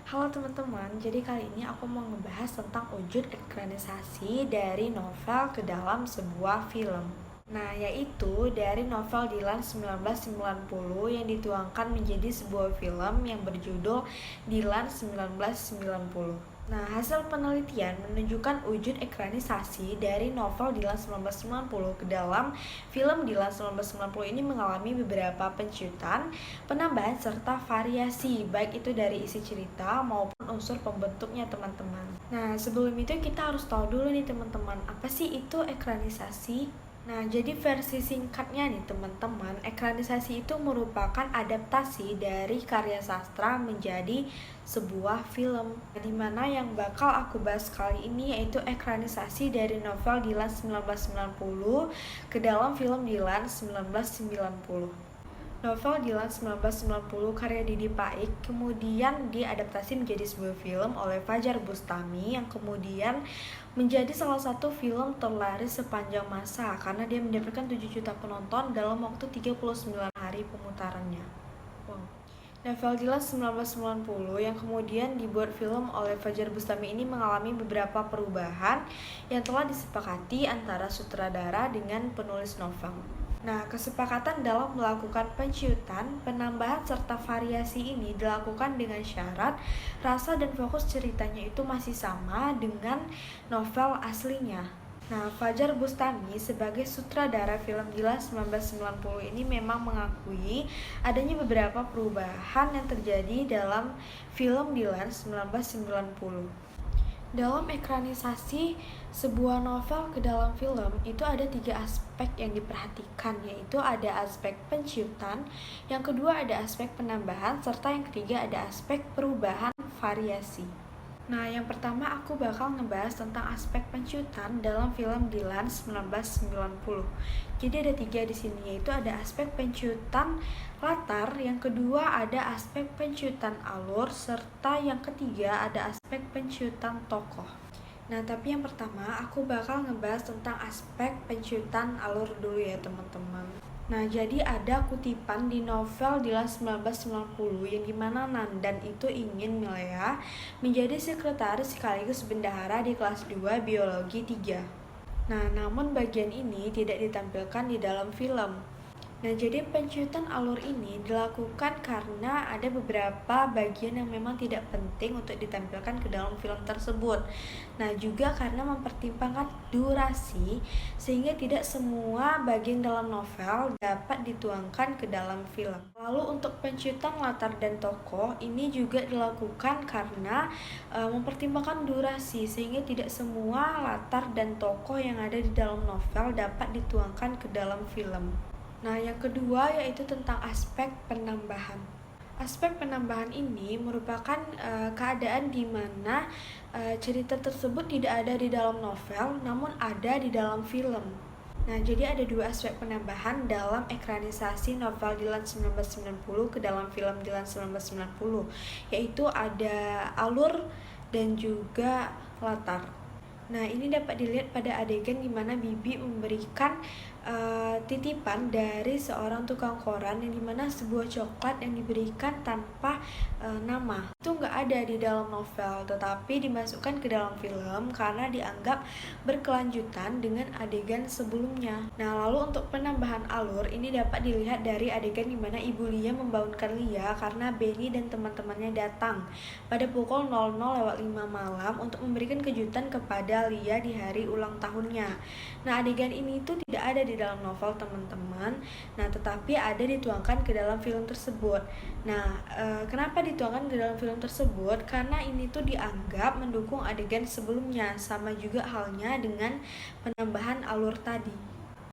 Halo teman-teman, jadi kali ini aku mau ngebahas tentang wujud ekranisasi dari novel ke dalam sebuah film. Nah, yaitu dari novel Dylan 1990 yang dituangkan menjadi sebuah film yang berjudul Dylan 1990. Nah, hasil penelitian menunjukkan wujud ekranisasi dari novel Dylan 1990 ke dalam film Dylan 1990 ini mengalami beberapa penciutan, penambahan, serta variasi, baik itu dari isi cerita maupun unsur pembentuknya teman-teman. Nah, sebelum itu kita harus tahu dulu nih teman-teman, apa sih itu ekranisasi? Nah, jadi versi singkatnya nih teman-teman, ekranisasi itu merupakan adaptasi dari karya sastra menjadi sebuah film. Di mana yang bakal aku bahas kali ini yaitu ekranisasi dari novel Dylan 1990 ke dalam film Dylan 1990. Novel Dylan 1990 karya Didi Paik kemudian diadaptasi menjadi sebuah film oleh Fajar Bustami yang kemudian menjadi salah satu film terlaris sepanjang masa karena dia mendapatkan 7 juta penonton dalam waktu 39 hari pemutarannya. Wow. Novel Dylan 1990 yang kemudian dibuat film oleh Fajar Bustami ini mengalami beberapa perubahan yang telah disepakati antara sutradara dengan penulis novel. Nah, kesepakatan dalam melakukan penciutan, penambahan, serta variasi ini dilakukan dengan syarat rasa dan fokus ceritanya itu masih sama dengan novel aslinya. Nah, Fajar Bustami sebagai sutradara film Dylan 1990 ini memang mengakui adanya beberapa perubahan yang terjadi dalam film Dylan 1990. Dalam ekranisasi sebuah novel ke dalam film itu ada 3 aspek yang diperhatikan, yaitu ada aspek penciutan, yang kedua ada aspek penambahan, serta yang ketiga ada aspek perubahan variasi. Nah, yang pertama aku bakal ngebahas tentang aspek penciutan dalam film Dylan 1990. Jadi ada 3 di sini, yaitu ada aspek penciutan latar, yang kedua ada aspek penciutan alur, serta yang ketiga ada aspek penciutan tokoh. Nah, tapi yang pertama aku bakal ngebahas tentang aspek penciutan alur dulu ya teman-teman. Nah, jadi ada kutipan di novel Dylan 1990 yang dimana Nandan itu ingin Milea menjadi sekretaris sekaligus bendahara di kelas 2 biologi 3. Nah, namun bagian ini tidak ditampilkan di dalam film. Nah, jadi penciutan alur ini dilakukan karena ada beberapa bagian yang memang tidak penting untuk ditampilkan ke dalam film tersebut. Nah, juga karena mempertimbangkan durasi sehingga tidak semua bagian dalam novel dapat dituangkan ke dalam film. Lalu untuk penciutan latar dan tokoh ini juga dilakukan karena mempertimbangkan durasi sehingga tidak semua latar dan tokoh yang ada di dalam novel dapat dituangkan ke dalam film. Nah, yang kedua yaitu tentang aspek penambahan. Aspek penambahan ini merupakan keadaan di mana cerita tersebut tidak ada di dalam novel, namun ada di dalam film. Nah, jadi ada 2 aspek penambahan dalam ekranisasi novel Dylan 1990 ke dalam film Dylan 1990, yaitu ada alur dan juga latar. Nah, ini dapat dilihat pada adegan di mana Bibi memberikan titipan dari seorang tukang koran yang dimana sebuah coklat yang diberikan tanpa nama itu nggak ada di dalam novel, tetapi dimasukkan ke dalam film karena dianggap berkelanjutan dengan adegan sebelumnya. Nah, lalu untuk penambahan alur ini dapat dilihat dari adegan di mana Ibu Lia membangunkan Lia karena Benny dan teman-temannya datang pada pukul 00.05 malam untuk memberikan kejutan kepada Lia di hari ulang tahunnya. Nah, adegan ini tuh tidak ada di dalam novel teman-teman. Nah, tetapi ada dituangkan ke dalam film tersebut. Nah, kenapa dituangkan ke dalam film tersebut? Karena ini tuh dianggap mendukung adegan sebelumnya, sama juga halnya dengan penambahan alur tadi.